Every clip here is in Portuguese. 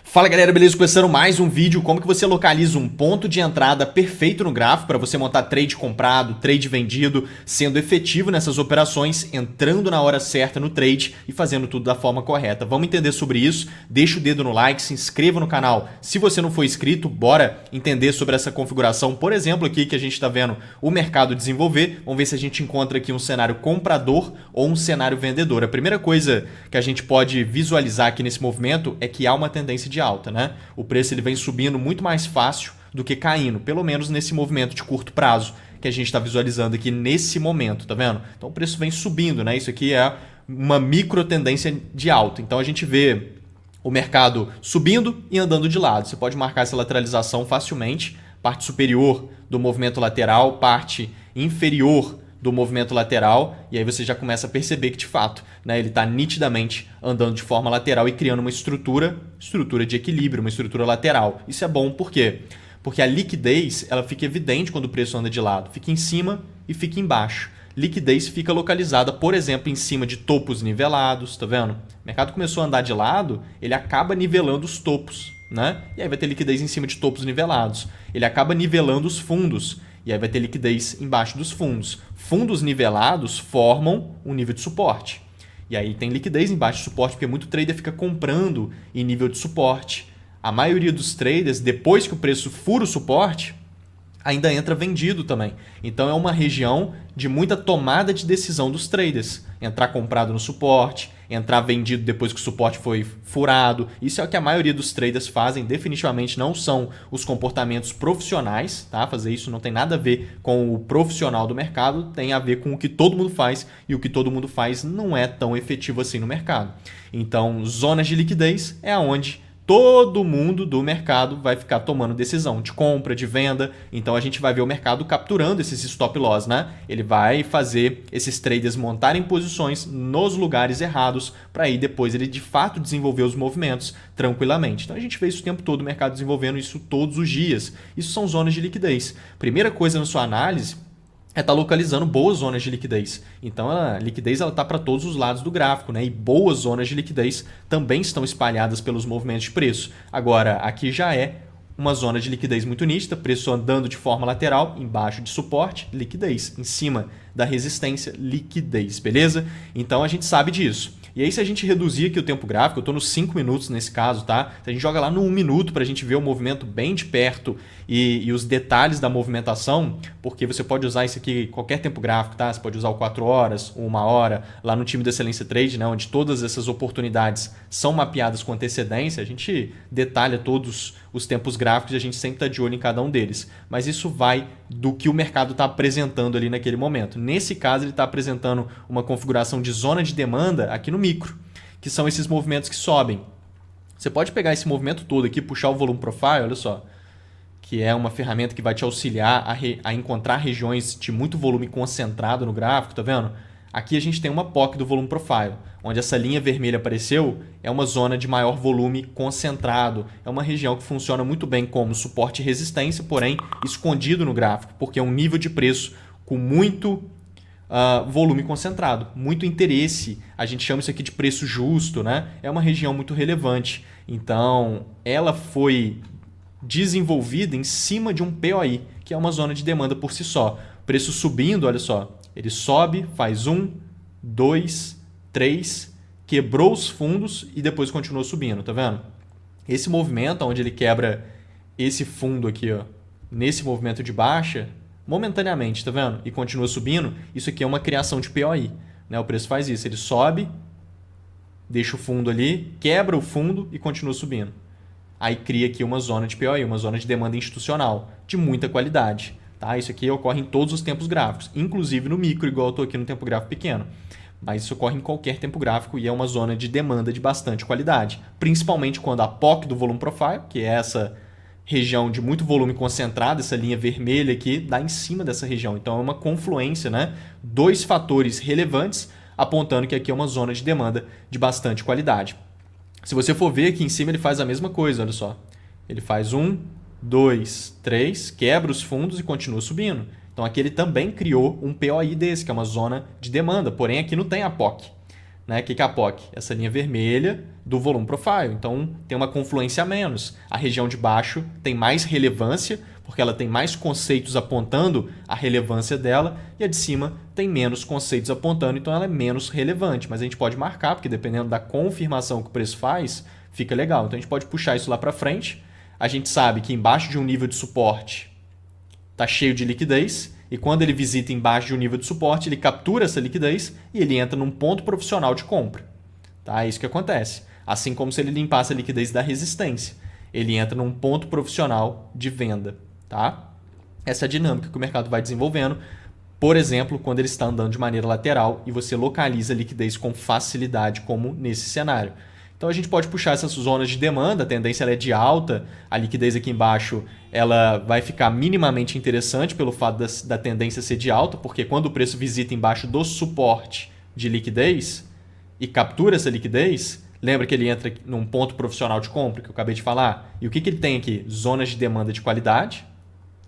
Fala galera, beleza? Começando mais um vídeo, como que você localiza um ponto de entrada perfeito no gráfico para você montar trade comprado, trade vendido, sendo efetivo nessas operações, entrando na hora certa no trade e fazendo tudo da forma correta. Vamos entender sobre isso, deixa o dedo no like, se inscreva no canal. Se você não for inscrito, bora entender sobre essa configuração, por exemplo, aqui que a gente está vendo o mercado desenvolver. Vamos ver se a gente encontra aqui um cenário comprador ou um cenário vendedor. A primeira coisa que a gente pode visualizar aqui nesse movimento é que há uma tendência de alta, né? O preço ele vem subindo muito mais fácil do que caindo, pelo menos nesse movimento de curto prazo que a gente está visualizando aqui nesse momento, tá vendo? Então o preço vem subindo, né? Isso aqui é uma micro tendência de alta. Então a gente vê o mercado subindo e andando de lado. Você pode marcar essa lateralização facilmente, parte superior do movimento lateral, parte inferior do movimento lateral, e aí você já começa a perceber que de fato, né, ele está nitidamente andando de forma lateral e criando uma estrutura de equilíbrio, uma estrutura lateral. Isso é bom por quê? Porque a liquidez ela fica evidente quando o preço anda de lado, fica em cima e fica embaixo. Liquidez fica localizada, por exemplo, em cima de topos nivelados, tá vendo? O mercado começou a andar de lado, ele acaba nivelando os topos, né? E aí vai ter liquidez em cima de topos nivelados. Ele acaba nivelando os fundos, e aí vai ter liquidez embaixo dos fundos. Fundos nivelados formam um nível de suporte. E aí tem liquidez embaixo do suporte, porque muito trader fica comprando em nível de suporte. A maioria dos traders, depois que o preço fura o suporte, ainda entra vendido também. Então é uma região de muita tomada de decisão dos traders. Entrar comprado no suporte, entrar vendido depois que o suporte foi furado. Isso é o que a maioria dos traders fazem. Definitivamente não são os comportamentos profissionais, tá? Fazer isso não tem nada a ver com o profissional do mercado, tem a ver com o que todo mundo faz, e o que todo mundo faz não é tão efetivo assim no mercado. Então, zonas de liquidez é onde todo mundo do mercado vai ficar tomando decisão de compra, de venda. Então a gente vai ver o mercado capturando esses stop loss, né? Ele vai fazer esses traders montarem posições nos lugares errados para aí depois ele de fato desenvolver os movimentos tranquilamente. Então a gente vê isso o tempo todo, o mercado desenvolvendo isso todos os dias. Isso são zonas de liquidez. Primeira coisa na sua análise é estar localizando boas zonas de liquidez. Então a liquidez está para todos os lados do gráfico, né? E boas zonas de liquidez também estão espalhadas pelos movimentos de preço. Agora, aqui já é uma zona de liquidez muito nítida, preço andando de forma lateral, embaixo de suporte, liquidez. Em cima da resistência, liquidez, beleza? Então a gente sabe disso. E aí se a gente reduzir aqui o tempo gráfico, eu estou nos 5 minutos nesse caso, tá? Se a gente joga lá no 1 minuto para a gente ver o movimento bem de perto e os detalhes da movimentação, porque você pode usar isso aqui qualquer tempo gráfico, tá? Você pode usar o 4 horas ou 1 hora, lá no time da Excelência Trade, né? Onde todas essas oportunidades são mapeadas com antecedência, a gente detalha todos os tempos gráficos e a gente sempre está de olho em cada um deles. Mas isso vai do que o mercado está apresentando ali naquele momento. Nesse caso, ele está apresentando uma configuração de zona de demanda aqui no micro, que são esses movimentos que sobem. Você pode pegar esse movimento todo aqui, puxar o volume profile, olha só, que é uma ferramenta que vai te auxiliar a encontrar regiões de muito volume concentrado no gráfico, tá vendo? Aqui a gente tem uma POC do volume profile, onde essa linha vermelha apareceu, é uma zona de maior volume concentrado. É uma região que funciona muito bem como suporte e resistência, porém escondido no gráfico, porque é um nível de preço com muito volume concentrado, muito interesse. A gente chama isso aqui de preço justo, né? É uma região muito relevante. Então, ela foi desenvolvida em cima de um POI, que é uma zona de demanda por si só. Preço subindo, olha só, ele sobe, faz 1, 2, 3, quebrou os fundos e depois continuou subindo, tá vendo? Esse movimento, onde ele quebra esse fundo aqui, ó, nesse movimento de baixa, momentaneamente, tá vendo? E continua subindo, isso aqui é uma criação de POI, né? O preço faz isso, ele sobe, deixa o fundo ali, quebra o fundo e continua subindo. Aí cria aqui uma zona de POI, uma zona de demanda institucional, de muita qualidade. Tá? Isso aqui ocorre em todos os tempos gráficos, inclusive no micro, igual eu estou aqui no tempo gráfico pequeno. Mas isso ocorre em qualquer tempo gráfico e é uma zona de demanda de bastante qualidade. Principalmente quando a POC do volume profile, que é essa região de muito volume concentrado, essa linha vermelha aqui, dá em cima dessa região. Então é uma confluência, né? Dois fatores relevantes apontando que aqui é uma zona de demanda de bastante qualidade. Se você for ver aqui em cima, ele faz a mesma coisa, olha só. Ele faz 1, 2, 3, quebra os fundos e continua subindo. Então aqui ele também criou um POI desse, que é uma zona de demanda, porém aqui não tem a POC. né? O que é a POC? Essa linha vermelha do volume profile. Então, tem uma confluência a menos. A região de baixo tem mais relevância, porque ela tem mais conceitos apontando a relevância dela, e a de cima tem menos conceitos apontando, então ela é menos relevante. Mas a gente pode marcar, porque dependendo da confirmação que o preço faz, fica legal. Então, a gente pode puxar isso lá para frente. A gente sabe que embaixo de um nível de suporte está cheio de liquidez, e quando ele visita embaixo de um nível de suporte, ele captura essa liquidez e ele entra num ponto profissional de compra. Tá? É isso que acontece. Assim como se ele limpasse a liquidez da resistência. Ele entra num ponto profissional de venda. Tá? Essa é a dinâmica que o mercado vai desenvolvendo. Por exemplo, quando ele está andando de maneira lateral e você localiza a liquidez com facilidade, como nesse cenário. Então a gente pode puxar essas zonas de demanda, a tendência ela é de alta, a liquidez aqui embaixo ela vai ficar minimamente interessante pelo fato da tendência ser de alta, porque quando o preço visita embaixo do suporte de liquidez e captura essa liquidez, lembra que ele entra num ponto profissional de compra que eu acabei de falar? E o que ele tem aqui? Zonas de demanda de qualidade,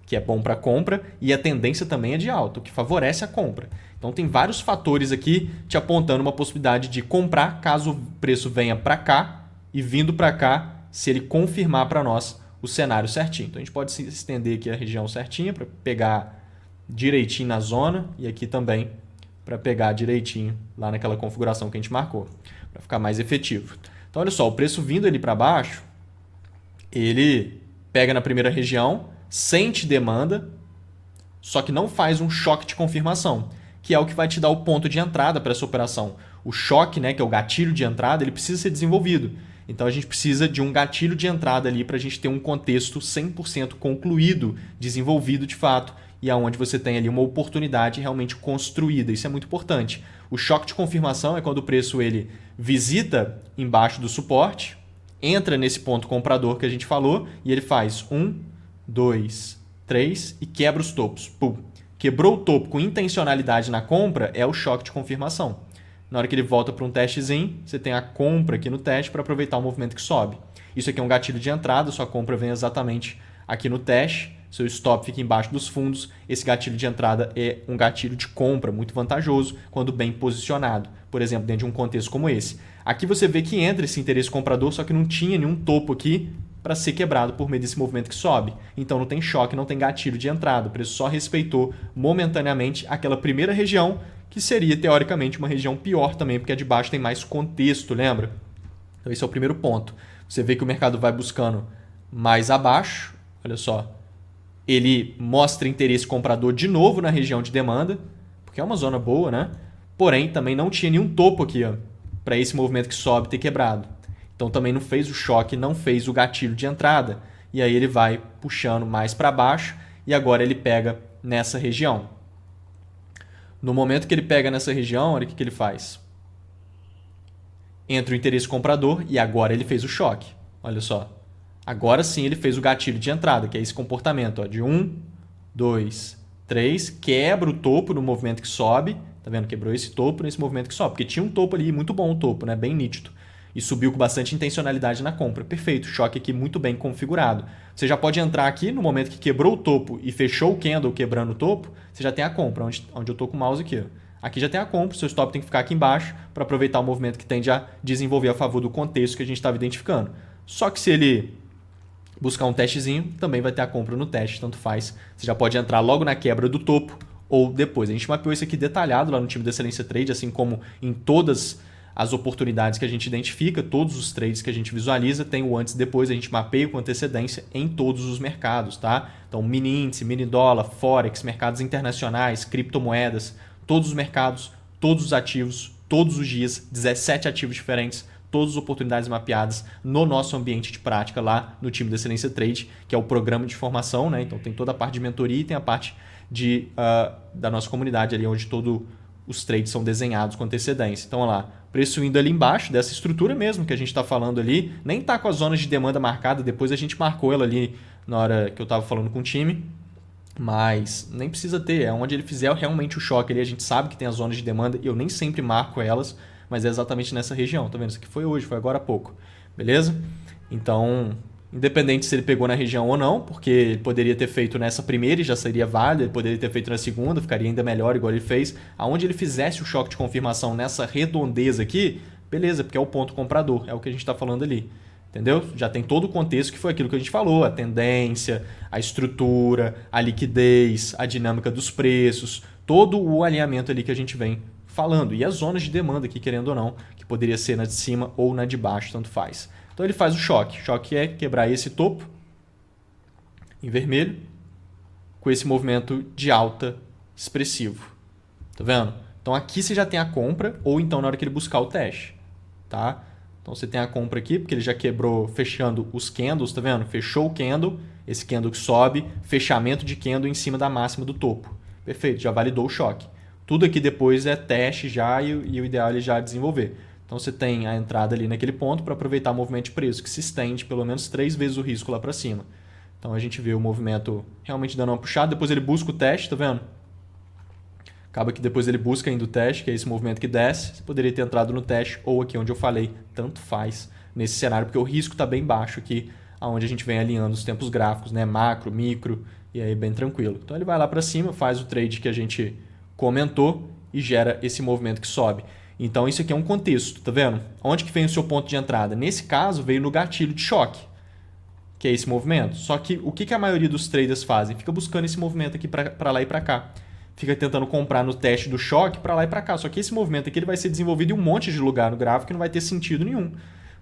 que é bom para compra, e a tendência também é de alta, o que favorece a compra. Então tem vários fatores aqui te apontando uma possibilidade de comprar caso o preço venha para cá e vindo para cá, se ele confirmar para nós o cenário certinho. Então a gente pode se estender aqui a região certinha para pegar direitinho na zona e aqui também para pegar direitinho lá naquela configuração que a gente marcou, para ficar mais efetivo. Então olha só, o preço vindo ali para baixo, ele pega na primeira região, sente demanda, só que não faz um choque de confirmação, que é o que vai te dar o ponto de entrada para essa operação. O choque, né, que é o gatilho de entrada, ele precisa ser desenvolvido. Então a gente precisa de um gatilho de entrada ali para a gente ter um contexto 100% concluído, desenvolvido de fato, e aonde você tem ali uma oportunidade realmente construída. Isso é muito importante. O choque de confirmação é quando o preço ele visita embaixo do suporte, entra nesse ponto comprador que a gente falou, e ele faz 1, 2, 3 e quebra os topos. Pum. Quebrou o topo com intencionalidade na compra, é o choque de confirmação. Na hora que ele volta para um testezinho, você tem a compra aqui no teste para aproveitar o movimento que sobe. Isso aqui é um gatilho de entrada, sua compra vem exatamente aqui no teste, seu stop fica embaixo dos fundos. Esse gatilho de entrada é um gatilho de compra muito vantajoso quando bem posicionado, por exemplo, dentro de um contexto como esse. Aqui você vê que entra esse interesse comprador, só que não tinha nenhum topo aqui para ser quebrado por meio desse movimento que sobe. Então não tem choque, não tem gatilho de entrada. O preço só respeitou momentaneamente aquela primeira região, que seria teoricamente uma região pior também, porque a de baixo tem mais contexto, lembra? Então esse é o primeiro ponto. Você vê que o mercado vai buscando mais abaixo, olha só, ele mostra interesse comprador de novo na região de demanda, porque é uma zona boa, né? Porém, também não tinha nenhum topo aqui, para esse movimento que sobe ter quebrado. Então também não fez o choque, não fez o gatilho de entrada. E aí ele vai puxando mais para baixo e agora ele pega nessa região. No momento que ele pega nessa região, olha o que ele faz. Entra o interesse comprador e agora ele fez o choque. Olha só. Agora sim ele fez o gatilho de entrada, que é esse comportamento de 1, 2, 3, quebra o topo no movimento que sobe. Tá vendo? Quebrou esse topo nesse movimento que sobe, porque tinha um topo ali, muito bom o topo, né? Bem nítido. E subiu com bastante intencionalidade na compra. Perfeito, choque aqui muito bem configurado. Você já pode entrar aqui no momento que quebrou o topo e fechou o candle quebrando o topo, você já tem a compra, onde eu estou com o mouse aqui. Aqui já tem a compra, seu stop tem que ficar aqui embaixo para aproveitar o movimento que tende a desenvolver a favor do contexto que a gente estava identificando. Só que se ele buscar um testezinho, também vai ter a compra no teste, tanto faz. Você já pode entrar logo na quebra do topo ou depois. A gente mapeou isso aqui detalhado lá no time da Excelência Trade, assim como em todas as oportunidades que a gente identifica, todos os trades que a gente visualiza, tem o antes e depois, a gente mapeia com antecedência em todos os mercados, tá? Então, mini índice, mini dólar, forex, mercados internacionais, criptomoedas, todos os mercados, todos os ativos, todos os dias, 17 ativos diferentes, todas as oportunidades mapeadas no nosso ambiente de prática lá no time da Excelência Trade, que é o programa de formação, né? Então tem toda a parte de mentoria e tem a parte da nossa comunidade ali, onde todos os trades são desenhados com antecedência. Então, olha lá, preço indo ali embaixo dessa estrutura mesmo que a gente está falando ali, nem está com as zonas de demanda marcada, depois a gente marcou ela ali na hora que eu estava falando com o time, mas nem precisa ter, é onde ele fizer realmente o choque ali, a gente sabe que tem as zonas de demanda e eu nem sempre marco elas, mas é exatamente nessa região, tá vendo? Isso aqui foi hoje, foi agora há pouco, beleza? Então, independente se ele pegou na região ou não, porque ele poderia ter feito nessa primeira e já seria válido, ele poderia ter feito na segunda, ficaria ainda melhor, igual ele fez. Aonde ele fizesse o choque de confirmação nessa redondeza aqui, beleza, porque é o ponto comprador, é o que a gente está falando ali. Entendeu? Já tem todo o contexto que foi aquilo que a gente falou, a tendência, a estrutura, a liquidez, a dinâmica dos preços, todo o alinhamento ali que a gente vem falando. E as zonas de demanda aqui, querendo ou não, que poderia ser na de cima ou na de baixo, tanto faz. Então ele faz o choque. O choque é quebrar esse topo em vermelho com esse movimento de alta expressivo. Tá vendo? Então aqui você já tem a compra ou então na hora que ele buscar o teste. Tá? Então você tem a compra aqui, porque ele já quebrou fechando os candles, tá vendo? Fechou o candle, esse candle que sobe, fechamento de candle em cima da máxima do topo. Perfeito, já validou o choque. Tudo aqui depois é teste já e o ideal é ele já desenvolver. Então você tem a entrada ali naquele ponto para aproveitar o movimento de preço, que se estende pelo menos 3 vezes o risco lá para cima. Então a gente vê o movimento realmente dando uma puxada, depois ele busca o teste, tá vendo? Acaba que depois ele busca ainda o teste, que é esse movimento que desce. Você poderia ter entrado no teste ou aqui onde eu falei, tanto faz nesse cenário, porque o risco está bem baixo aqui, onde a gente vem alinhando os tempos gráficos, né? Macro, micro, e aí bem tranquilo. Então ele vai lá para cima, faz o trade que a gente comentou e gera esse movimento que sobe. Então isso aqui é um contexto, tá vendo? Onde que vem o seu ponto de entrada? Nesse caso veio no gatilho de choque, que é esse movimento. Só que o que a maioria dos traders fazem? Fica buscando esse movimento aqui para lá e para cá. Fica tentando comprar no teste do choque para lá e para cá. Só que esse movimento aqui ele vai ser desenvolvido em um monte de lugar no gráfico e não vai ter sentido nenhum.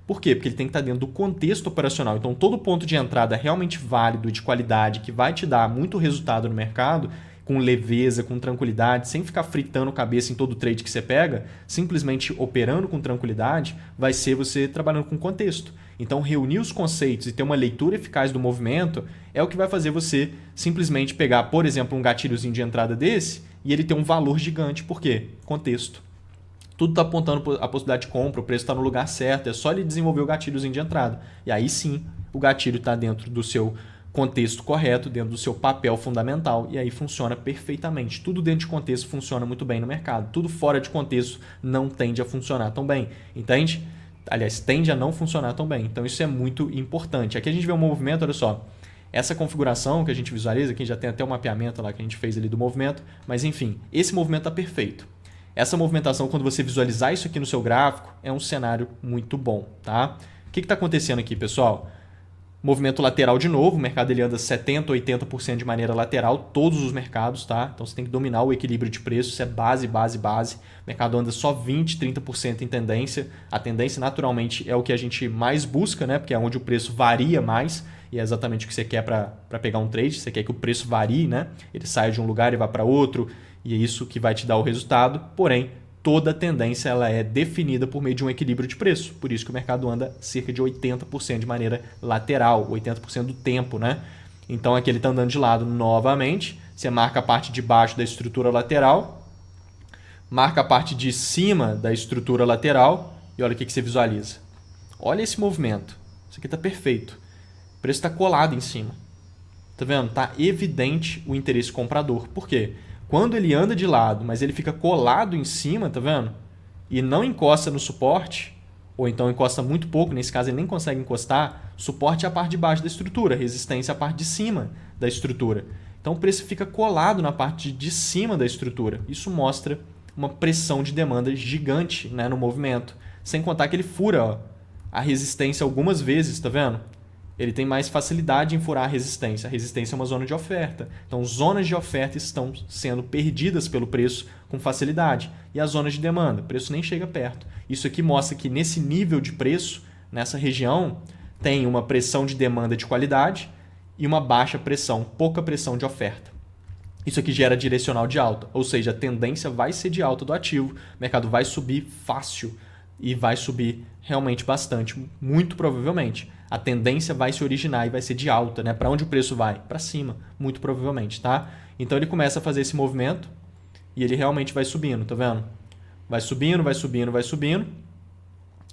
Por quê? Porque ele tem que estar dentro do contexto operacional. Então, todo ponto de entrada realmente válido, de qualidade, que vai te dar muito resultado no mercado, com leveza, com tranquilidade, sem ficar fritando cabeça em todo trade que você pega, simplesmente operando com tranquilidade, vai ser você trabalhando com contexto. Então, reunir os conceitos e ter uma leitura eficaz do movimento é o que vai fazer você simplesmente pegar, por exemplo, um gatilhozinho de entrada desse e ele ter um valor gigante. Por quê? Contexto. Tudo está apontando a possibilidade de compra, o preço está no lugar certo, é só ele desenvolver o gatilhozinho de entrada. E aí sim, o gatilho está dentro do seu contexto correto, dentro do seu papel fundamental, e aí funciona perfeitamente. Tudo dentro de contexto funciona muito bem no mercado. Tudo fora de contexto não tende a funcionar tão bem. Entende? Aliás, tende a não funcionar tão bem. Então isso é muito importante. Aqui a gente vê um movimento, olha só. Essa configuração que a gente visualiza, aqui já tem até o mapeamento lá que a gente fez ali do movimento, mas enfim, esse movimento está perfeito. Essa movimentação, quando você visualizar isso aqui no seu gráfico, é um cenário muito bom, tá? O que está acontecendo aqui, pessoal? Movimento lateral de novo, o mercado ele anda 70%, 80% de maneira lateral, todos os mercados, tá? Então você tem que dominar o equilíbrio de preço, isso é base, base, base. O mercado anda só 20%, 30% em tendência. A tendência naturalmente é o que a gente mais busca, né? Porque é onde o preço varia mais e é exatamente o que você quer para pegar um trade. Você quer que o preço varie, né? Ele saia de um lugar e vá para outro e é isso que vai te dar o resultado. Porém, toda tendência ela é definida por meio de um equilíbrio de preço. Por isso que o mercado anda cerca de 80% de maneira lateral, 80% do tempo, né? Então aqui ele está andando de lado novamente. Você marca a parte de baixo da estrutura lateral, marca a parte de cima da estrutura lateral e olha o que você visualiza. Olha esse movimento. Isso aqui está perfeito. O preço está colado em cima. Tá vendo? Está evidente o interesse comprador. Por quê? Quando ele anda de lado, mas ele fica colado em cima, tá vendo? E não encosta no suporte, ou então encosta muito pouco, nesse caso ele nem consegue encostar, suporte é a parte de baixo da estrutura, resistência é a parte de cima da estrutura. Então o preço fica colado na parte de cima da estrutura. Isso mostra uma pressão de demanda gigante, né, no movimento. Sem contar que ele fura, ó, a resistência algumas vezes, tá vendo? Ele tem mais facilidade em furar a resistência. A resistência é uma zona de oferta. Então, zonas de oferta estão sendo perdidas pelo preço com facilidade. E as zonas de demanda, o preço nem chega perto. Isso aqui mostra que nesse nível de preço, nessa região, tem uma pressão de demanda de qualidade e uma baixa pressão, pouca pressão de oferta. Isso aqui gera direcional de alta, ou seja, a tendência vai ser de alta do ativo, o mercado vai subir fácil e vai subir realmente bastante, muito provavelmente. A tendência vai se originar e vai ser de alta, né? Para onde o preço vai? Para cima, muito provavelmente, tá? Então ele começa a fazer esse movimento e ele realmente vai subindo, tá vendo? Vai subindo, vai subindo, vai subindo.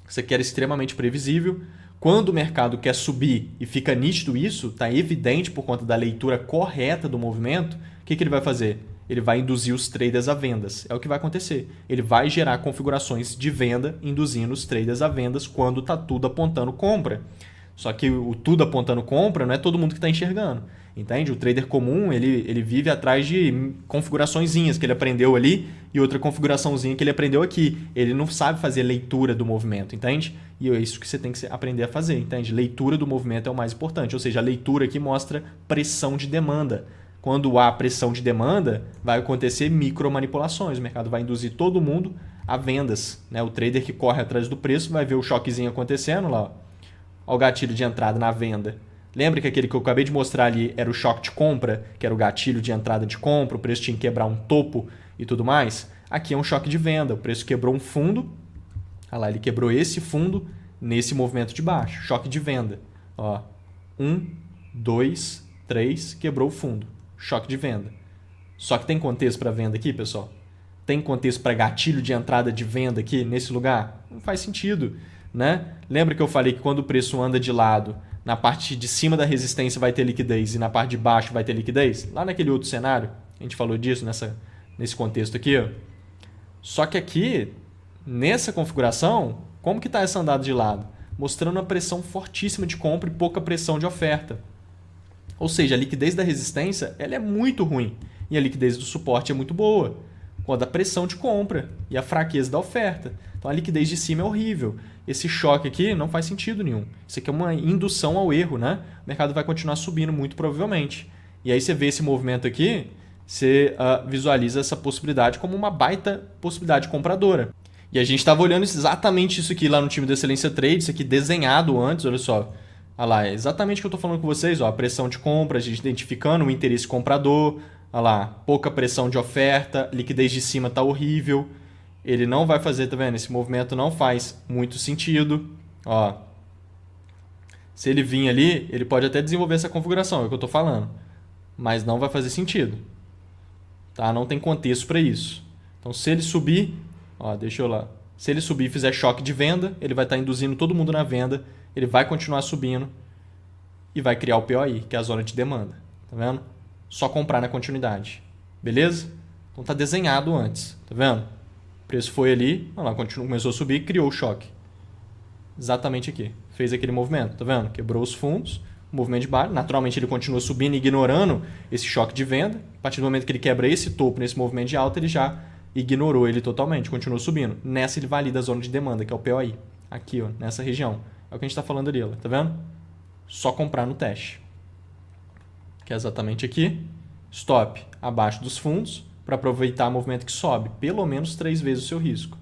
Isso aqui era extremamente previsível. Quando o mercado quer subir e fica nítido isso, tá evidente por conta da leitura correta do movimento, o que ele vai fazer? Ele vai induzir os traders a vendas. É o que vai acontecer. Ele vai gerar configurações de venda, induzindo os traders a vendas quando está tudo apontando compra. Só que o tudo apontando compra não é todo mundo que está enxergando. Entende? O trader comum, ele vive atrás de configuraçõezinhas que ele aprendeu ali e outra configuraçãozinha que ele aprendeu aqui. Ele não sabe fazer leitura do movimento, entende? E é isso que você tem que aprender a fazer, entende? Leitura do movimento é o mais importante. Ou seja, a leitura aqui mostra pressão de demanda. Quando há pressão de demanda, vai acontecer micromanipulações. O mercado vai induzir todo mundo a vendas, né? O trader que corre atrás do preço vai ver o choquezinho acontecendo lá. Ó, o gatilho de entrada na venda. Lembra que aquele que eu acabei de mostrar ali era o choque de compra, que era o gatilho de entrada de compra, o preço tinha que quebrar um topo e tudo mais? Aqui é um choque de venda, o preço quebrou um fundo, olha lá, ele quebrou esse fundo nesse movimento de baixo, choque de venda. Ó, 1, 2, 3, quebrou o fundo, choque de venda. Só que tem contexto para venda aqui, pessoal? Tem contexto para gatilho de entrada de venda aqui nesse lugar? Não faz sentido, né? Lembra que eu falei que quando o preço anda de lado, na parte de cima da resistência vai ter liquidez e na parte de baixo vai ter liquidez? Lá naquele outro cenário, a gente falou disso nesse contexto aqui. Ó. Só que aqui, nessa configuração, como que está essa andada de lado? Mostrando uma pressão fortíssima de compra e pouca pressão de oferta. Ou seja, a liquidez da resistência ela é muito ruim e a liquidez do suporte é muito boa. Quando a pressão de compra e a fraqueza da oferta. Então a liquidez de cima é horrível. Esse choque aqui não faz sentido nenhum. Isso aqui é uma indução ao erro, né? O mercado vai continuar subindo muito provavelmente. E aí você vê esse movimento aqui, você visualiza essa possibilidade como uma baita possibilidade compradora. E a gente estava olhando exatamente isso aqui lá no time do Excelência Trade, isso aqui desenhado antes, olha só. Olha lá, é exatamente o que eu estou falando com vocês, ó, a pressão de compra, a gente identificando o interesse comprador, olha lá, pouca pressão de oferta, liquidez de cima está horrível. Ele não vai fazer, tá vendo? Esse movimento não faz muito sentido. Ó. Se ele vir ali, ele pode até desenvolver essa configuração, é o que eu estou falando. Mas não vai fazer sentido. Tá? Não tem contexto para isso. Então, se ele subir, ó, deixa eu lá. Se ele subir e fizer choque de venda, ele vai estar induzindo todo mundo na venda. Ele vai continuar subindo e vai criar o POI, que é a zona de demanda. Tá vendo? Só comprar na continuidade. Beleza? Então, tá desenhado antes. Tá vendo? O preço foi ali, olha lá, começou a subir e criou o choque. Exatamente aqui. Fez aquele movimento, tá vendo? Quebrou os fundos, movimento de baixo. Naturalmente ele continua subindo, ignorando esse choque de venda. A partir do momento que ele quebra esse topo nesse movimento de alta, ele já ignorou ele totalmente, continuou subindo. Nessa ele valida a zona de demanda, que é o POI. Aqui, ó, nessa região. É o que a gente está falando ali, ó, tá vendo? Só comprar no teste. Que é exatamente aqui. Stop abaixo dos fundos, para aproveitar o movimento que sobe. Pelo menos 3 vezes o seu risco.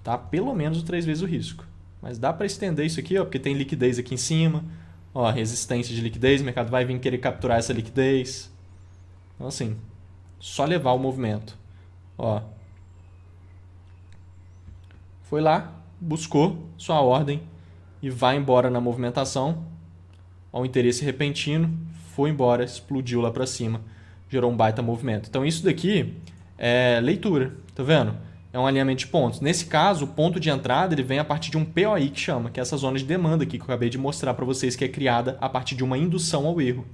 Tá? Pelo menos 3 vezes o risco. Mas dá para estender isso aqui, ó, porque tem liquidez aqui em cima. Ó, resistência de liquidez, o mercado vai vir querer capturar essa liquidez. Então assim, só levar o movimento. Ó. Foi lá, buscou sua ordem e vai embora na movimentação. Ó, o interesse repentino, foi embora, explodiu lá para cima. Gerou um baita movimento. Então isso daqui é leitura, tá vendo? É um alinhamento de pontos. Nesse caso, o ponto de entrada ele vem a partir de um POI que chama, que é essa zona de demanda aqui que eu acabei de mostrar para vocês, que é criada a partir de uma indução ao erro.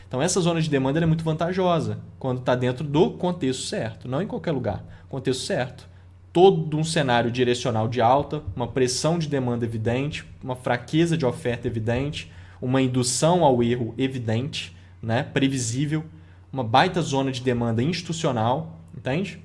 Então essa zona de demanda é muito vantajosa quando está dentro do contexto certo, não em qualquer lugar. Contexto certo. Todo um cenário direcional de alta, uma pressão de demanda evidente, uma fraqueza de oferta evidente, uma indução ao erro evidente, né? Previsível. Uma baita zona de demanda institucional, entende?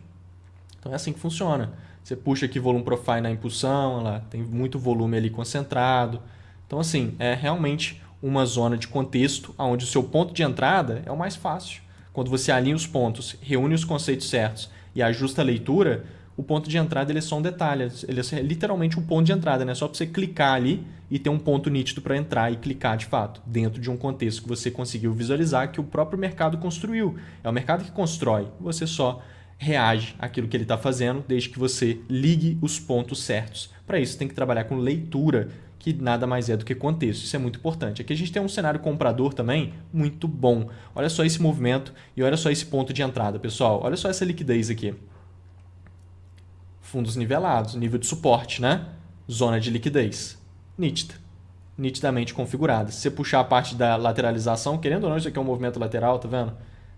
Então é assim que funciona. Você puxa aqui volume profile na impulsão, lá tem muito volume ali concentrado. Então assim, é realmente uma zona de contexto onde o seu ponto de entrada é o mais fácil. Quando você alinha os pontos, reúne os conceitos certos e ajusta a leitura, o ponto de entrada ele é só um detalhe, ele é literalmente um ponto de entrada, né? Só para você clicar ali e ter um ponto nítido para entrar e clicar de fato, dentro de um contexto que você conseguiu visualizar, que o próprio mercado construiu. É o mercado que constrói, você só reage àquilo que ele está fazendo, desde que você ligue os pontos certos. Para isso, tem que trabalhar com leitura, que nada mais é do que contexto. Isso é muito importante. Aqui a gente tem um cenário comprador também muito bom. Olha só esse movimento e olha só esse ponto de entrada, pessoal. Olha só essa liquidez aqui. Fundos nivelados, nível de suporte, né? Zona de liquidez. Nítida. Nitidamente configurada. Se você puxar a parte da lateralização, querendo ou não, isso aqui é um movimento lateral, tá vendo?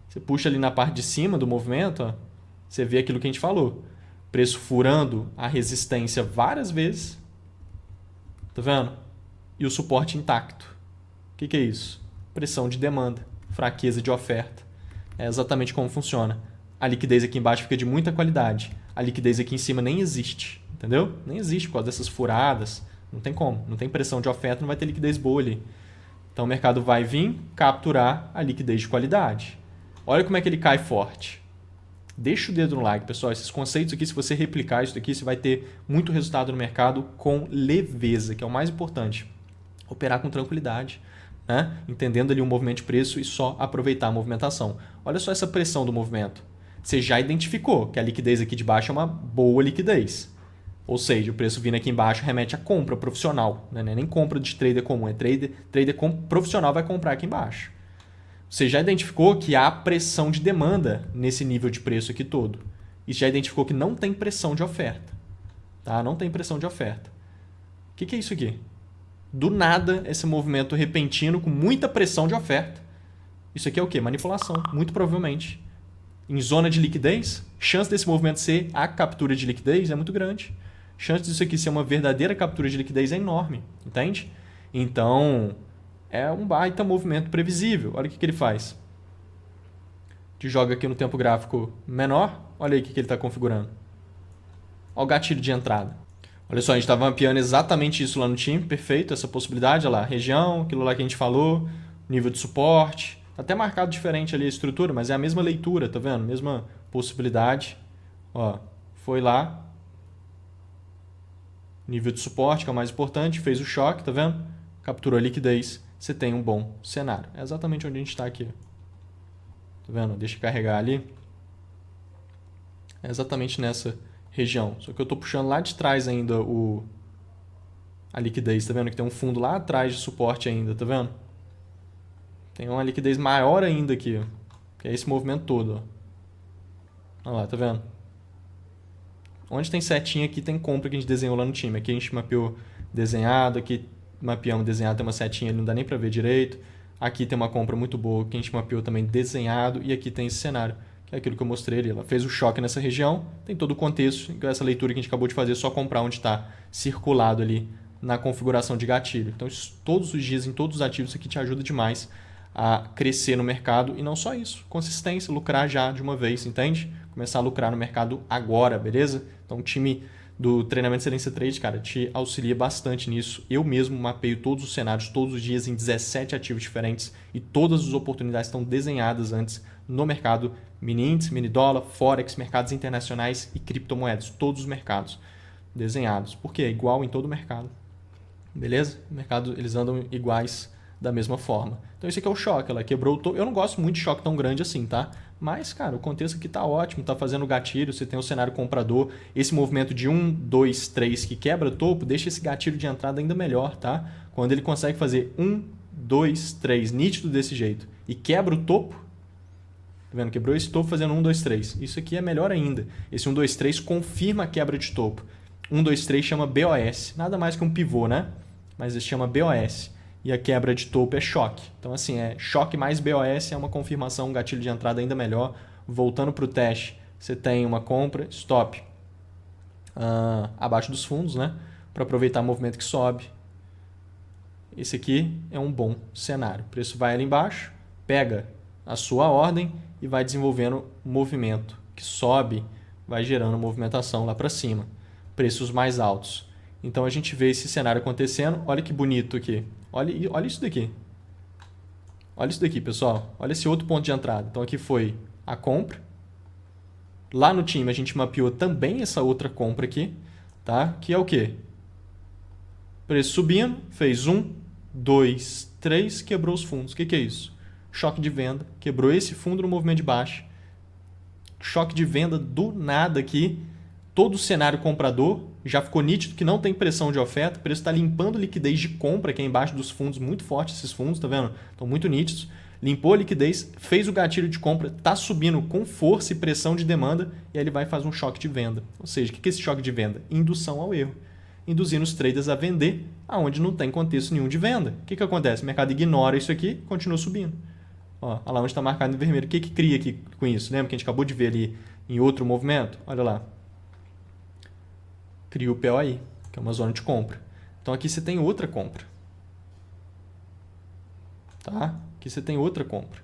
Você puxa ali na parte de cima do movimento, ó, você vê aquilo que a gente falou. Preço furando a resistência várias vezes. Tá vendo? E o suporte intacto. que é isso? Pressão de demanda, fraqueza de oferta. É exatamente como funciona. A liquidez aqui embaixo fica de muita qualidade. A liquidez aqui em cima nem existe, entendeu? Nem existe por causa dessas furadas. Não tem como. Não tem pressão de oferta, não vai ter liquidez boa ali. Então o mercado vai vir capturar a liquidez de qualidade. Olha como é que ele cai forte. Deixa o dedo no like, pessoal. Esses conceitos aqui, se você replicar isso aqui, você vai ter muito resultado no mercado com leveza, que é o mais importante. Operar com tranquilidade, né? Entendendo ali o movimento de preço e só aproveitar a movimentação. Olha só essa pressão do movimento. Você já identificou que a liquidez aqui de baixo é uma boa liquidez. Ou seja, o preço vindo aqui embaixo remete à compra profissional. Né? Não é nem compra de trader comum, é trader profissional vai comprar aqui embaixo. Você já identificou que há pressão de demanda nesse nível de preço aqui todo. E já identificou que não tem pressão de oferta. Tá? Não tem pressão de oferta. O que é isso aqui? Do nada, esse movimento repentino com muita pressão de oferta. Isso aqui é o quê? Manipulação, muito provavelmente. Em zona de liquidez, chance desse movimento ser a captura de liquidez é muito grande. Chance disso aqui ser uma verdadeira captura de liquidez é enorme, entende? Então, é um baita movimento previsível. Olha o que ele faz. Te joga aqui no tempo gráfico menor, olha aí o que ele está configurando. Olha o gatilho de entrada. Olha só, a gente estava mapeando exatamente isso lá no time, perfeito, essa possibilidade, olha lá, região, aquilo lá que a gente falou, nível de suporte, até marcado diferente ali a estrutura, mas é a mesma leitura, tá vendo? Mesma possibilidade. Ó, foi lá, nível de suporte, que é o mais importante, fez o choque, tá vendo? Capturou a liquidez, você tem um bom cenário. É exatamente onde a gente está aqui. Tá vendo? Deixa eu carregar ali. É exatamente nessa região. Só que eu estou puxando lá de trás ainda a liquidez, tá vendo? Que tem um fundo lá atrás de suporte ainda, tá vendo? Tem uma liquidez maior ainda aqui, ó, que é esse movimento todo. Ó. Olha lá, tá vendo? Onde tem setinha aqui tem compra que a gente desenhou lá no time. Aqui a gente mapeou desenhado, aqui mapeamos desenhado, tem uma setinha ali, não dá nem para ver direito. Aqui tem uma compra muito boa que a gente mapeou também desenhado e aqui tem esse cenário, que é aquilo que eu mostrei ali. Ela fez o choque nessa região, tem todo o contexto, essa leitura que a gente acabou de fazer, só comprar onde está circulado ali na configuração de gatilho. Então, isso, todos os dias, em todos os ativos, isso aqui te ajuda demais a crescer no mercado e não só isso, consistência, lucrar já de uma vez, entende? Começar a lucrar no mercado agora, beleza? Então, o time do treinamento Excelência Trade, cara, te auxilia bastante nisso. Eu mesmo mapeio todos os cenários, todos os dias em 17 ativos diferentes e todas as oportunidades estão desenhadas antes no mercado mini índice, mini dólar, forex, mercados internacionais e criptomoedas, todos os mercados desenhados, porque é igual em todo o mercado, beleza? O mercado, eles andam iguais da mesma forma. Então esse aqui é o choque, ela quebrou o topo. Eu não gosto muito de choque tão grande assim, tá? Mas, cara, o contexto aqui tá ótimo, tá fazendo gatilho, você tem o cenário comprador, esse movimento de 1, 2, 3 que quebra o topo, deixa esse gatilho de entrada ainda melhor, tá? Quando ele consegue fazer 1, 2, 3, nítido desse jeito, e quebra o topo, tá vendo? Quebrou esse topo fazendo 1, 2, 3. Isso aqui é melhor ainda. Esse 1, 2, 3 confirma a quebra de topo. 1, 2, 3 chama BOS, nada mais que um pivô, né? Mas ele chama BOS. E a quebra de topo é choque. Então, assim, é choque mais BOS é uma confirmação, um gatilho de entrada ainda melhor. Voltando para o teste, você tem uma compra, stop, abaixo dos fundos, né? Para aproveitar o movimento que sobe. Esse aqui é um bom cenário. O preço vai ali embaixo, pega a sua ordem e vai desenvolvendo movimento que sobe, vai gerando movimentação lá para cima. Preços mais altos. Então a gente vê esse cenário acontecendo. Olha que bonito aqui. Olha isso daqui. Olha isso daqui, pessoal. Olha esse outro ponto de entrada. Então aqui foi a compra. Lá no time a gente mapeou também essa outra compra aqui, tá? Que é o quê? Preço subindo, fez 1, 2, 3, quebrou os fundos. O que é isso? Choque de venda. Quebrou esse fundo no movimento de baixa. Choque de venda do nada aqui. Todo o cenário comprador já ficou nítido que não tem pressão de oferta, o preço está limpando liquidez de compra, que é embaixo dos fundos, muito forte esses fundos, tá vendo? Estão muito nítidos. Limpou a liquidez, fez o gatilho de compra, está subindo com força e pressão de demanda, e aí ele vai fazer um choque de venda. Ou seja, o que é esse choque de venda? Indução ao erro. Induzindo os traders a vender aonde não tem contexto nenhum de venda. O que acontece? O mercado ignora isso aqui e continua subindo. Ó, olha lá onde está marcado em vermelho. O que cria aqui com isso? Lembra que a gente acabou de ver ali em outro movimento? Olha lá. Cria o POI, que é uma zona de compra. Então aqui você tem outra compra. tá? Aqui você tem outra compra.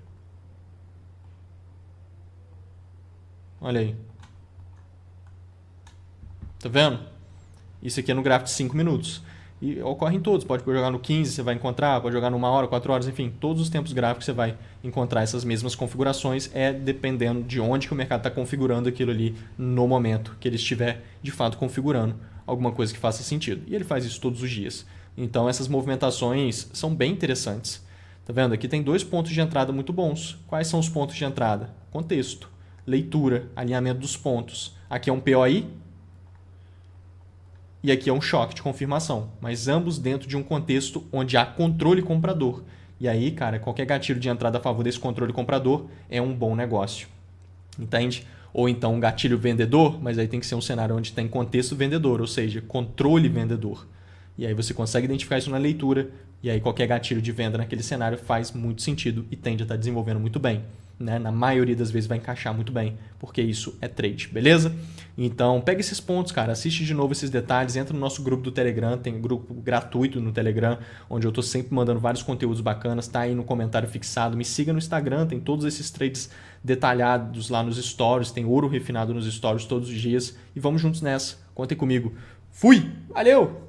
Olha aí. Tá vendo? Isso aqui é no gráfico de 5 minutos. E ocorre em todos. Pode jogar no 15, você vai encontrar. Pode jogar numa hora, 4 horas, enfim. Todos os tempos gráficos você vai encontrar essas mesmas configurações. É dependendo de onde que o mercado está configurando aquilo ali no momento que ele estiver, de fato, configurando alguma coisa que faça sentido. E ele faz isso todos os dias. Então, essas movimentações são bem interessantes. Tá vendo? Aqui tem 2 pontos de entrada muito bons. Quais são os pontos de entrada? Contexto, leitura, alinhamento dos pontos. Aqui é um POI, e aqui é um choque de confirmação, mas ambos dentro de um contexto onde há controle comprador. E aí, cara, qualquer gatilho de entrada a favor desse controle comprador é um bom negócio. Entende? Ou então um gatilho vendedor, mas aí tem que ser um cenário onde tem contexto vendedor, ou seja, controle vendedor. E aí você consegue identificar isso na leitura, e aí qualquer gatilho de venda naquele cenário faz muito sentido e tende a estar desenvolvendo muito bem. Né? Na maioria das vezes vai encaixar muito bem, porque isso é trade, beleza? Então pega esses pontos, cara, assiste de novo esses detalhes, entra no nosso grupo do Telegram, tem um grupo gratuito no Telegram, onde eu estou sempre mandando vários conteúdos bacanas, tá aí no comentário fixado, me siga no Instagram, tem todos esses trades detalhados lá nos stories, tem ouro refinado nos stories todos os dias, e vamos juntos nessa, contem comigo. Fui! Valeu!